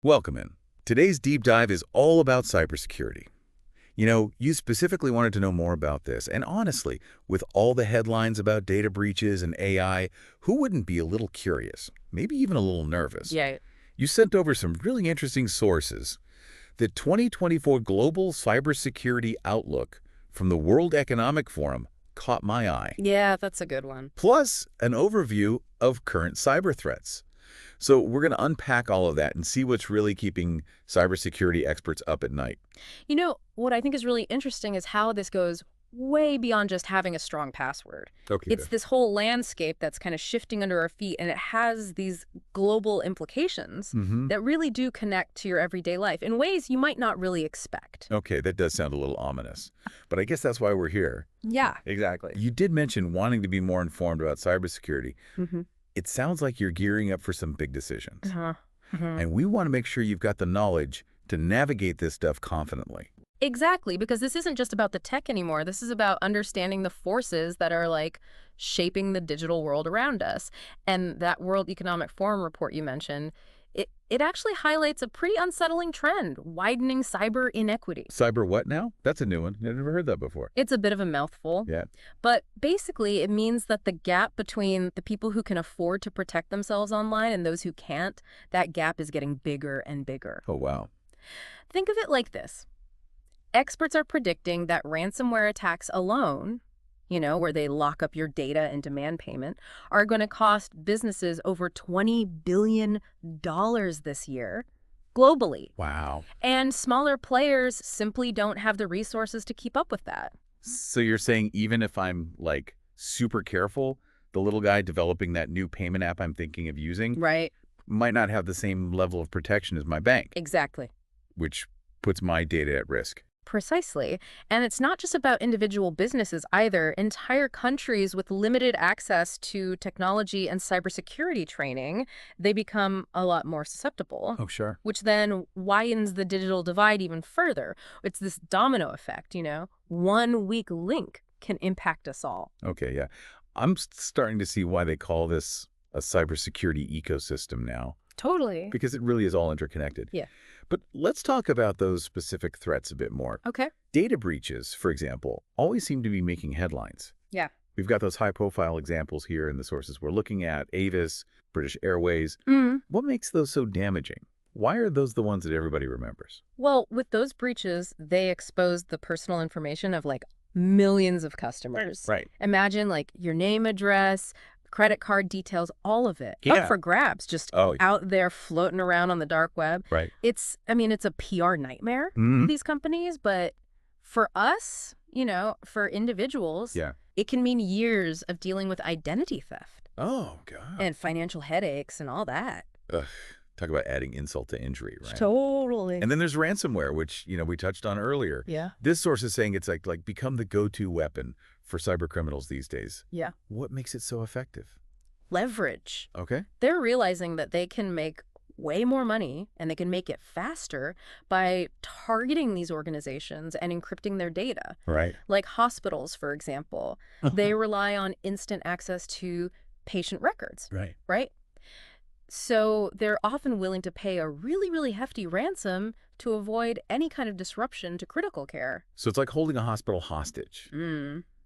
Welcome in. Today's deep dive is all about cybersecurity. You specifically wanted to know more about this, and honestly, with all the headlines about data breaches and AI, who wouldn't be a little curious, maybe even a little nervous? Yeah. You sent over some really interesting sources. The 2024 Global Cybersecurity Outlook from the World Economic Forum caught my eye, Yeah, that's a good one. plus an overview of current cyber threats. So we're going to unpack all of that and see what's really keeping cybersecurity experts up at night. What I think is really interesting is how this goes way beyond just having a strong password. Okay. It's this whole landscape that's kind of shifting under our feet, and it has these global implications that really do connect to your everyday life in ways you might not really expect. Okay, that does sound a little ominous, but I guess that's why we're here. Yeah. Exactly. You did mention wanting to be more informed about cybersecurity. Mm-hmm. It sounds like you're gearing up for some big decisions. Uh-huh. Mm-hmm. And we want to make sure you've got the knowledge to navigate this stuff confidently. Exactly, because this isn't just about the tech anymore. This is about understanding the forces that are shaping the digital world around us. And that World Economic Forum report you mentioned, it actually highlights a pretty unsettling trend, widening cyber inequity. Cyber what now? That's a new one. I've never heard that before. It's a bit of a mouthful. Yeah. But basically, it means that the gap between the people who can afford to protect themselves online and those who can't, that gap is getting bigger and bigger. Oh, wow. Think of it like this. Experts are predicting that ransomware attacks alone, where they lock up your data and demand payment, are going to cost businesses over $20 billion this year globally. Wow. And smaller players simply don't have the resources to keep up with that. So you're saying even if I'm super careful, the little guy developing that new payment app I'm thinking of using Right. might not have the same level of protection as my bank, Exactly. which puts my data at risk. Precisely. And it's not just about individual businesses either. Entire countries with limited access to technology and cybersecurity training, they become a lot more susceptible. Oh, sure. Which then widens the digital divide even further. It's this domino effect, One weak link can impact us all. Okay, yeah. I'm starting to see why they call this a cybersecurity ecosystem now, Totally. because it really is all interconnected. Yeah. But let's talk about those specific threats a bit more. Okay. Data breaches, for example, always seem to be making headlines. Yeah. We've got those high-profile examples here in the sources we're looking at, Avis, British Airways. What makes those so damaging? Why are those the ones that everybody remembers? Well, with those breaches, they exposed the personal information of millions of customers. Right. Imagine your name, address, credit card details, all of it Yeah. up for grabs, just out there floating around on the dark web. Right. It's a PR nightmare Mhm. for these companies, but for us, for individuals, Yeah. it can mean years of dealing with identity theft Oh, God. and financial headaches and all that. Ugh. Talk about adding insult to injury, right? Totally. And then there's ransomware, which, we touched on earlier. Yeah. This source is saying it's like become the go-to weapon for cyber criminals these days. Yeah. What makes it so effective? Leverage. Okay. They're realizing that they can make way more money and they can make it faster by targeting these organizations and encrypting their data. Right. Like hospitals, for example, they rely on instant access to patient records, Right. right? So they're often willing to pay a really, really hefty ransom to avoid any kind of disruption to critical care. So it's like holding a hospital hostage,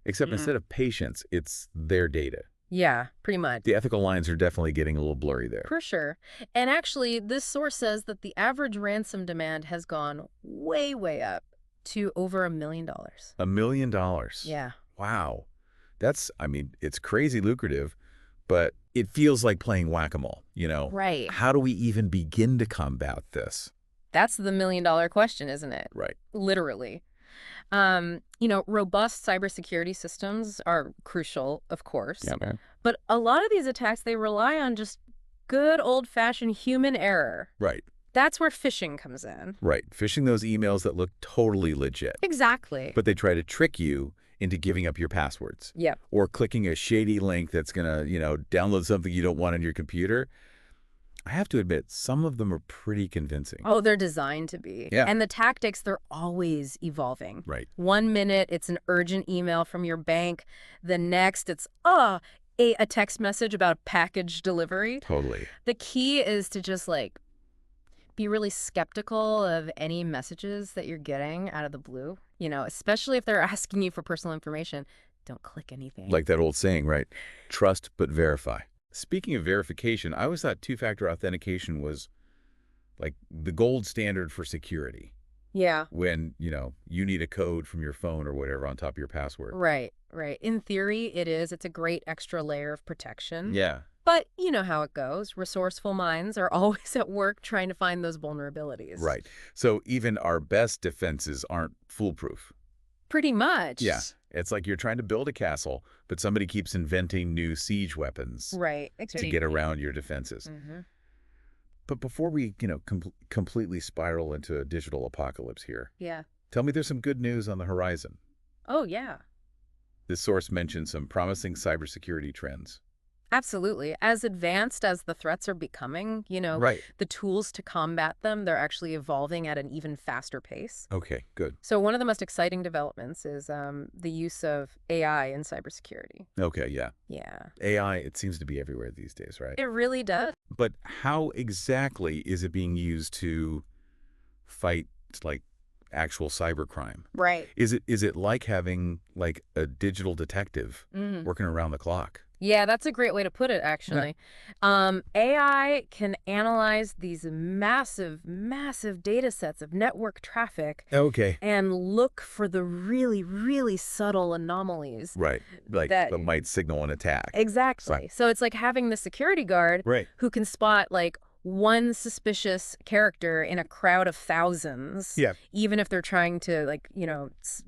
except instead of patients, it's their data. Yeah, pretty much. The ethical lines are definitely getting a little blurry there. For sure. And actually, this source says that the average ransom demand has gone way, way up to over $1 million. $1 million. Yeah. Wow. It's crazy lucrative, but it feels like playing whack-a-mole, Right. How do we even begin to combat this? That's the $1 million question, isn't it? Right. Literally. Robust cybersecurity systems are crucial, of course. Yeah, man. But a lot of these attacks, they rely on just good old-fashioned human error. Right. That's where phishing comes in. Right. Phishing those emails that look totally legit. Exactly. But they try to trick you into giving up your passwords. Yep. Or clicking a shady link that's going to, download something you don't want on your computer. I have to admit, some of them are pretty convincing. Oh, they're designed to be. Yeah. And the tactics, they're always evolving. Right. 1 minute, it's an urgent email from your bank. The next, it's a text message about package delivery. Totally. The key is to just Be really skeptical of any messages that you're getting out of the blue, especially if they're asking you for personal information. Don't click anything. Like that old saying, right? Trust but verify. Speaking of verification, I always thought two-factor authentication was like the gold standard for security. Yeah. When, you need a code from your phone or whatever on top of your password. Right, right. In theory, it is. It's a great extra layer of protection. Yeah. But you know how it goes. Resourceful minds are always at work trying to find those vulnerabilities. Right. So even our best defenses aren't foolproof. Pretty much. Yeah. It's like you're trying to build a castle, but somebody keeps inventing new siege weapons Right. to get around your defenses. Mm-hmm. But before we, completely spiral into a digital apocalypse here, Yeah. tell me there's some good news on the horizon. Oh, yeah. This source mentioned some promising cybersecurity trends. Absolutely. As advanced as the threats are becoming, Right. the tools to combat them, they're actually evolving at an even faster pace. Okay, good. So one of the most exciting developments is the use of AI in cybersecurity. Okay, yeah. Yeah. AI, it seems to be everywhere these days, right? It really does. But how exactly is it being used to fight, like, actual cybercrime? Right. Is it like having, like, a digital detective working around the clock? Yeah, that's a great way to put it, actually. AI can analyze these massive, massive data sets of network traffic Okay. and look for the really, really subtle anomalies. Right. Like, that might signal an attack. Exactly. So it's like having the security guard Right. who can spot, like, one suspicious character in a crowd of thousands, Yeah. even if they're trying to, like,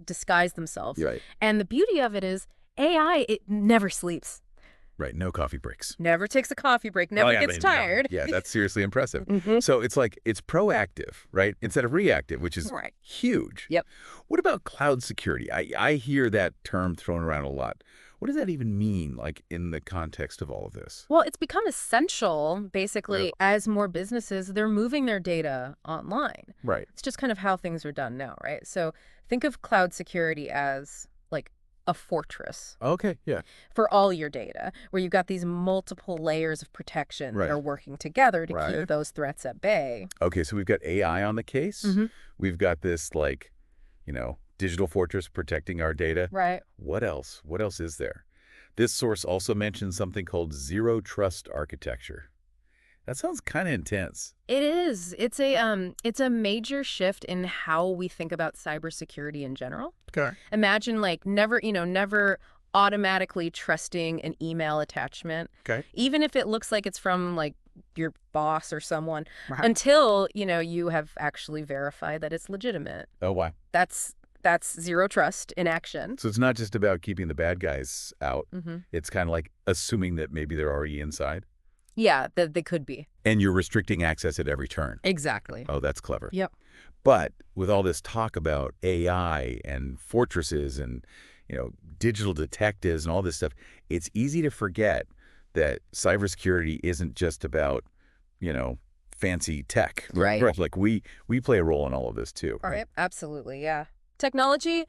disguise themselves. Right. And the beauty of it is AI, it never sleeps. Right. No coffee breaks. Never takes a coffee break, never gets tired. Yeah, that's seriously impressive. Mhm. So it's like it's proactive, right? Instead of reactive, which is Right. huge. Yep. What about cloud security? I hear that term thrown around a lot. What does that even mean, like, in the context of all of this? Well, it's become essential, basically, Yeah. as more businesses, they're moving their data online. Right. It's just kind of how things are done now, right? So think of cloud security as, like, a fortress Okay, yeah. for all your data, where you've got these multiple layers of protection Right. that are working together to Right. keep those threats at bay. Okay, so we've got AI on the case. Mhm. We've got this, like, digital fortress protecting our data. Right. What else? What else is there? This source also mentions something called zero trust architecture. That sounds kind of intense. It is. It's a major shift in how we think about cybersecurity in general. Okay. Imagine, like, never automatically trusting an email attachment, Okay. even if it looks like it's from, like, your boss or someone, Right. until, you have actually verified that it's legitimate. Oh, wow. That's zero trust in action. So it's not just about keeping the bad guys out. Mm-hmm. It's kind of like assuming that maybe they're already inside. Yeah, they could be. And you're restricting access at every turn. Exactly. Oh, that's clever. Yep. But with all this talk about AI and fortresses and, digital detectives and all this stuff, it's easy to forget that cybersecurity isn't just about, fancy tech. Right. Like we play a role in all of this too. Right. Absolutely. Yeah. Technology,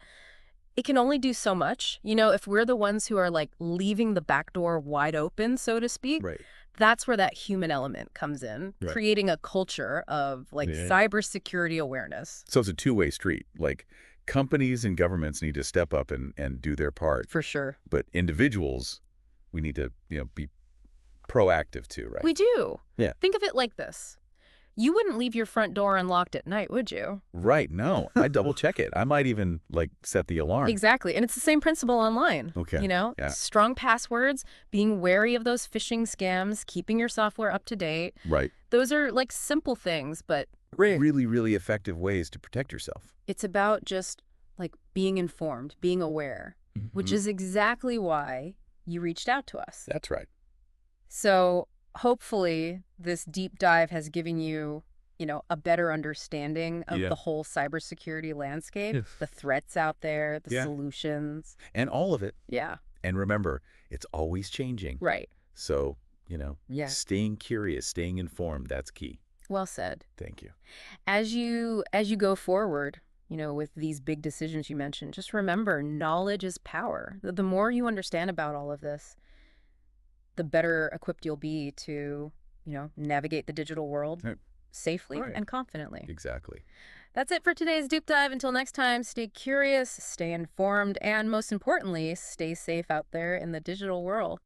it can only do so much. If we're the ones who are, like, leaving the back door wide open, so to speak, Right. that's where that human element comes in, Right. creating a culture of, like, Yeah. cybersecurity awareness. So it's a two-way street. Like, companies and governments need to step up and do their part. For sure. But individuals, we need to, be proactive too, right? We do. Yeah. Think of it like this. You wouldn't leave your front door unlocked at night, would you? Right. No, I double check it. I might even, like, set the alarm. Exactly. And it's the same principle online. Okay. Yeah. Strong passwords, being wary of those phishing scams, keeping your software up to date. Right. Those are, like, simple things, but Really, really effective ways to protect yourself. it's about just, like, being informed, being aware, which is exactly why you reached out to us. That's right. So hopefully this deep dive has given you, a better understanding of Yeah. the whole cybersecurity landscape, Yes. the threats out there, the Yeah. solutions. And all of it. Yeah, And remember, it's always changing. right. So, Yeah. staying curious, staying informed, that's key. Well said. Thank you. As you go forward, with these big decisions you mentioned, just remember, knowledge is power. The more you understand about all of this, the better equipped you'll be to, navigate the digital world Right. safely Right. and confidently. Exactly. That's it for today's deep dive. Until next time, stay curious, stay informed, and most importantly, stay safe out there in the digital world.